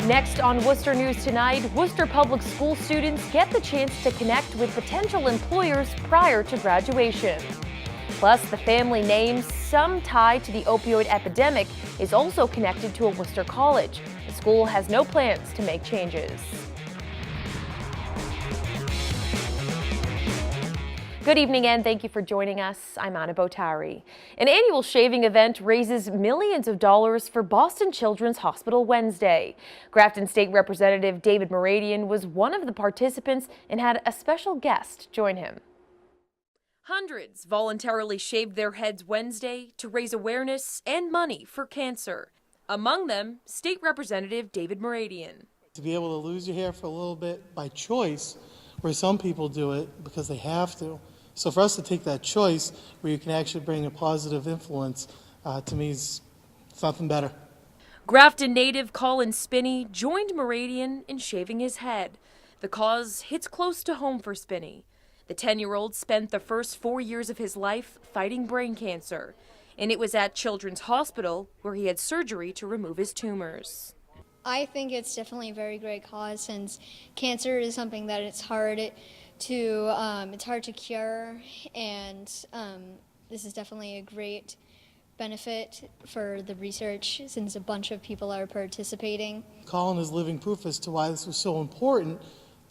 Next on Worcester News Tonight, Worcester Public School students get the chance to connect with potential employers prior to graduation. Plus, the family name, some tied to the opioid epidemic, is also connected to a Worcester college. The school has no plans to make changes. Good evening and thank you for joining us. I'm Anna Botari. An annual shaving event raises millions of dollars for Boston Children's Hospital Wednesday. Grafton State Representative David Moradian was one of the participants and had a special guest join him. Hundreds voluntarily shaved their heads Wednesday to raise awareness and money for cancer. Among them, State Representative David Moradian. To be able to lose your hair for a little bit by choice, where some people do it because they have to. So for us to take that choice where you can actually bring a positive influence, to me is something better. Grafton native Colin Spinney joined Moradian in shaving his head. The cause hits close to home for Spinney. The 10-year-old spent the first 4 years of his life fighting brain cancer, and it was at Children's Hospital where he had surgery to remove his tumors. I think it's definitely a very great cause, since cancer is something that it's hard to cure, and this is definitely a great benefit for the research, since a bunch of people are participating. Colin is living proof as to why this was so important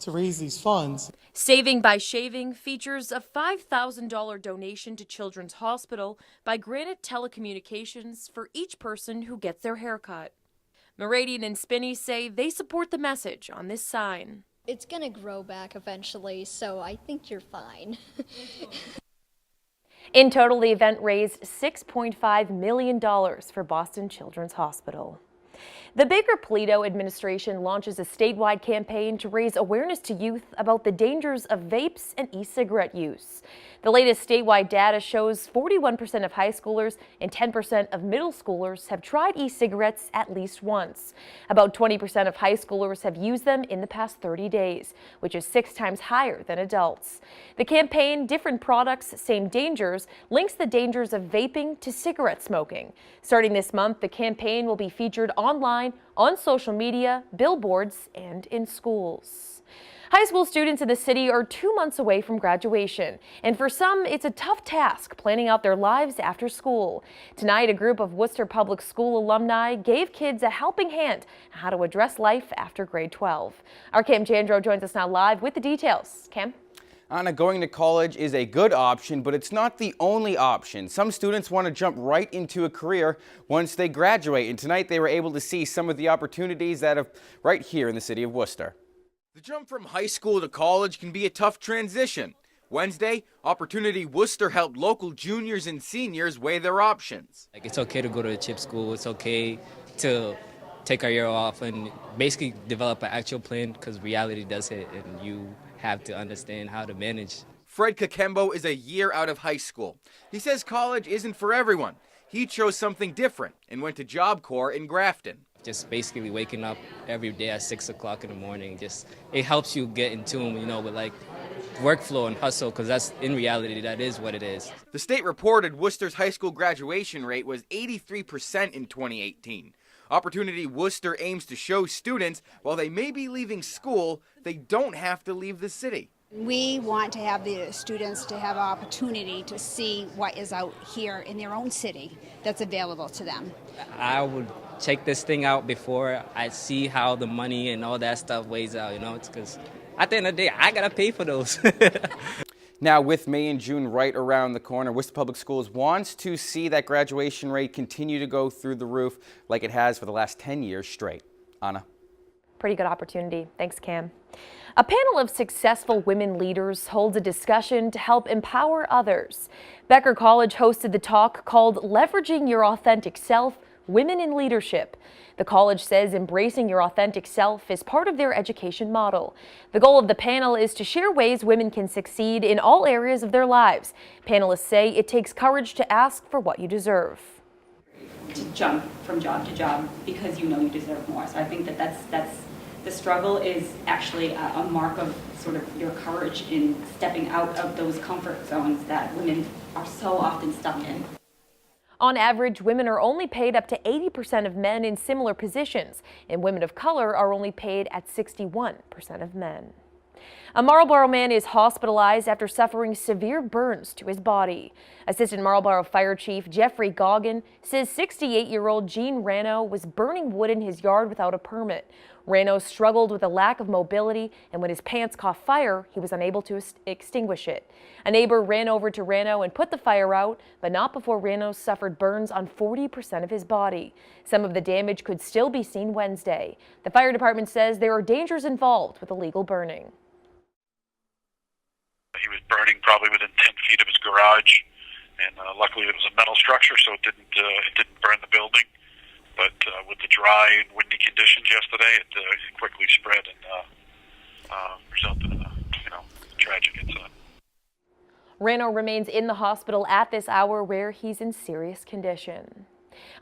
to raise these funds. Saving by Shaving features a $5,000 donation to Children's Hospital by Granite Telecommunications for each person who gets their hair cut. Moradian and Spinney say they support the message on this sign. It's going to grow back eventually, so I think you're fine. In total, the event raised $6.5 million for Boston Children's Hospital. The Becker Polito administration launches a statewide campaign to raise awareness to youth about the dangers of vapes and e-cigarette use. The latest statewide data shows 41% of high schoolers and 10% of middle schoolers have tried e-cigarettes at least once. About 20% of high schoolers have used them in the past 30 days, which is 6 times higher than adults. The campaign, Different Products, Same Dangers, links the dangers of vaping to cigarette smoking. Starting this month, the campaign will be featured online, on social media, billboards, and in schools. High school students in the city are 2 months away from graduation, and for some, it's a tough task planning out their lives after school. Tonight, a group of Worcester Public School alumni gave kids a helping hand on how to address life after grade 12. Our Cam Jandro joins us now live with the details. Cam? Anna, going to college is a good option, but it's not the only option. Some students want to jump right into a career once they graduate, and tonight they were able to see some of the opportunities that are right here in the city of Worcester. The jump from high school to college can be a tough transition. Wednesday, Opportunity Worcester helped local juniors and seniors weigh their options. It's okay to go to a chip school. It's okay to take a year off and basically develop an actual plan, because reality does hit and you have to understand how to manage. Fred Kakembo is a year out of high school. He says college isn't for everyone. He chose something different and went to Job Corps in Grafton. Just basically waking up every day at 6 o'clock in the morning, it helps you get in tune, with like workflow and hustle, because that's in reality, that is what it is. The state reported Worcester's high school graduation rate was 83% in 2018. Opportunity Worcester aims to show students while they may be leaving school, they don't have to leave the city. We want to have the students to have an opportunity to see what is out here in their own city that's available to them. I would check this thing out before I see how the money and all that stuff weighs out, it's because at the end of the day, I gotta pay for those. Now, with May and June right around the corner, Worcester Public Schools wants to see that graduation rate continue to go through the roof like it has for the last 10 years straight. Anna? Pretty good opportunity. Thanks, Cam. A panel of successful women leaders holds a discussion to help empower others. Becker College hosted the talk called Leveraging Your Authentic Self, Women in Leadership. The college says embracing your authentic self is part of their education model. The goal of the panel is to share ways women can succeed in all areas of their lives. Panelists say it takes courage to ask for what you deserve. To jump from job to job because you know you deserve more. So I think that's the struggle is actually a mark of sort of your courage in stepping out of those comfort zones that women are so often stuck in. On average, women are only paid up to 80% of men in similar positions, and women of color are only paid at 61% of men. A Marlborough man is hospitalized after suffering severe burns to his body. Assistant Marlborough Fire Chief Jeffrey Goggin says 68-year-old Gene Rano was burning wood in his yard without a permit. Rano struggled with a lack of mobility, and when his pants caught fire, he was unable to extinguish it. A neighbor ran over to Rano and put the fire out, but not before Rano suffered burns on 40% of his body. Some of the damage could still be seen Wednesday. The fire department says there are dangers involved with illegal burning. He was burning probably within 10 feet of his garage, and luckily it was a metal structure, so it didn't burn the building. But with the dry and windy conditions yesterday, it quickly spread and resulted in a tragic incident. Rano remains in the hospital at this hour where he's in serious condition.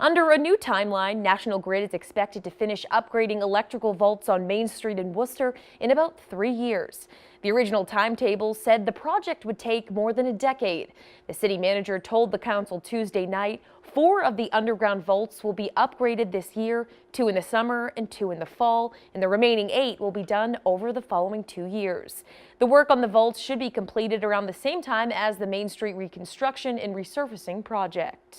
Under a new timeline, National Grid is expected to finish upgrading electrical vaults on Main Street in Worcester in about 3 years. The original timetable said the project would take more than a decade. The city manager told the council Tuesday night 4 of the underground vaults will be upgraded this year, 2 in the summer and 2 in the fall, and the remaining 8 will be done over the following 2 years. The work on the vaults should be completed around the same time as the Main Street reconstruction and resurfacing project.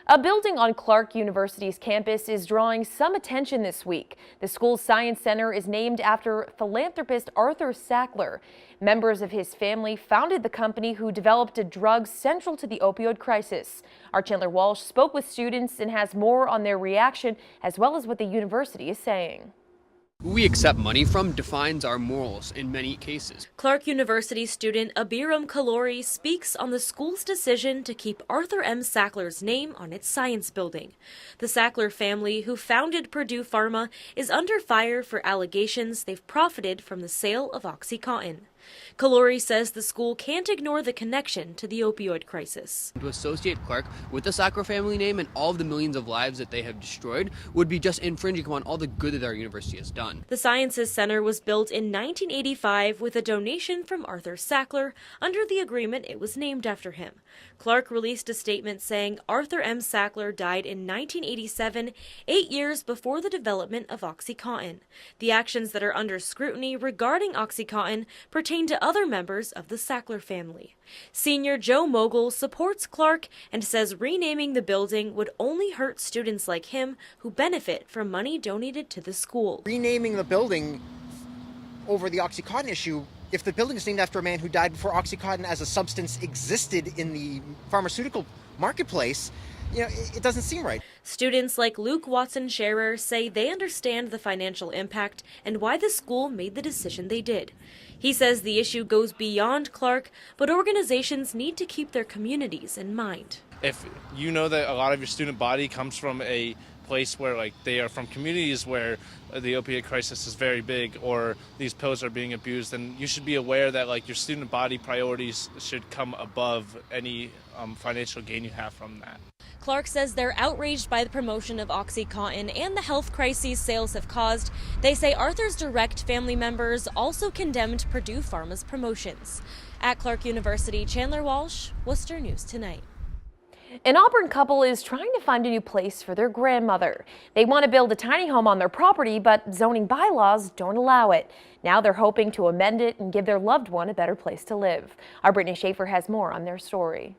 A building on Clark University's campus is drawing some attention this week. The school's science center is named after philanthropist Arthur Sackler. Members of his family founded the company who developed a drug central to the opioid crisis. Our Chandler Walsh spoke with students and has more on their reaction as well as what the university is saying. Who we accept money from defines our morals in many cases. Clark University student Abiram Kalori speaks on the school's decision to keep Arthur M. Sackler's name on its science building. The Sackler family, who founded Purdue Pharma, is under fire for allegations they've profited from the sale of OxyContin. Kalori says the school can't ignore the connection to the opioid crisis. To associate Clark with the Sackler family name and all of the millions of lives that they have destroyed would be just infringing upon all the good that our university has done. The Sciences Center was built in 1985 with a donation from Arthur Sackler. Under the agreement, it was named after him. Clark released a statement saying Arthur M. Sackler died in 1987, 8 years before the development of OxyContin. The actions that are under scrutiny regarding OxyContin pertain to other members of the Sackler family. Senior Joe Mogul supports Clark and says renaming the building would only hurt students like him who benefit from money donated to the school. Renaming the building over the OxyContin issue, if the building is named after a man who died before OxyContin as a substance existed in the pharmaceutical marketplace, it doesn't seem right. Students like Luke Watson-Scherer say they understand the financial impact and why the school made the decision they did. He says the issue goes beyond Clark, but organizations need to keep their communities in mind. If you know that a lot of your student body comes from a place where they are from communities where the opiate crisis is very big or these pills are being abused, then you should be aware that your student body priorities should come above any financial gain you have from that. Clark says they're outraged by the promotion of OxyContin and the health crises sales have caused. They say Arthur's direct family members also condemned Purdue Pharma's promotions. At Clark University, Chandler Walsh, Worcester News Tonight. An Auburn couple is trying to find a new place for their grandmother. They want to build a tiny home on their property, but zoning bylaws don't allow it. Now they're hoping to amend it and give their loved one a better place to live. Our Brittany Schaefer has more on their story.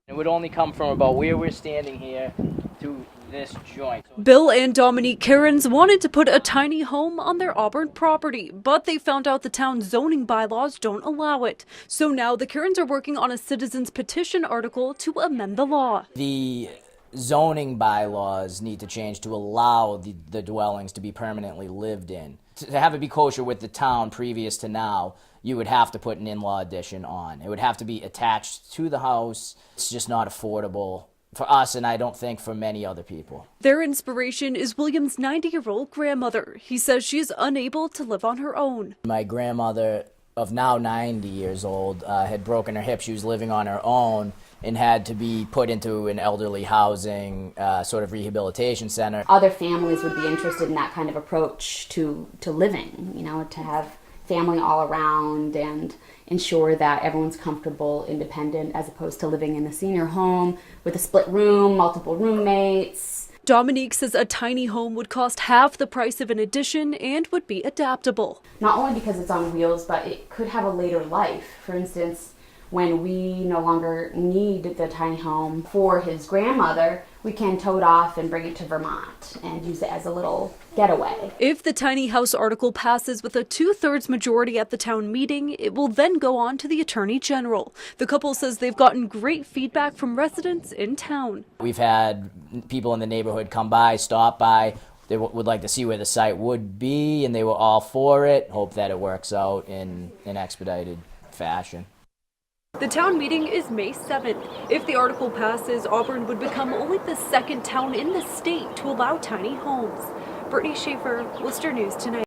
It would only come from about where we're standing here to this joint. Bill and Dominique Cairns wanted to put a tiny home on their Auburn property, but they found out the town's zoning bylaws don't allow it. So now the Cairns are working on a citizen's petition article to amend the law. The zoning bylaws need to change to allow the dwellings to be permanently lived in. To have it be kosher with the town previous to now, you would have to put an in-law addition on. It would have to be attached to the house. It's just not affordable for us, and I don't think for many other people. Their inspiration is William's 90-year-old grandmother. He says she is unable to live on her own. My grandmother, of now 90 years old, had broken her hip. She was living on her own and had to be put into an elderly housing sort of rehabilitation center. Other families would be interested in that kind of approach to living, to have family all around and ensure that everyone's comfortable, independent, as opposed to living in a senior home with a split room, multiple roommates. Dominique says a tiny home would cost half the price of an addition and would be adaptable. Not only because it's on wheels, but it could have a later life. For instance, when we no longer need the tiny home for his grandmother, we can tow it off and bring it to Vermont and use it as a little getaway. If the tiny house article passes with a 2/3 majority at the town meeting, it will then go on to the Attorney General. The couple says they've gotten great feedback from residents in town. We've had people in the neighborhood come by, stop by. They would like to see where the site would be, and they were all for it. Hope that it works out in an expedited fashion. The town meeting is May 7th. If the article passes, Auburn would become only the second town in the state to allow tiny homes. Brittany Schaefer, Worcester News Tonight.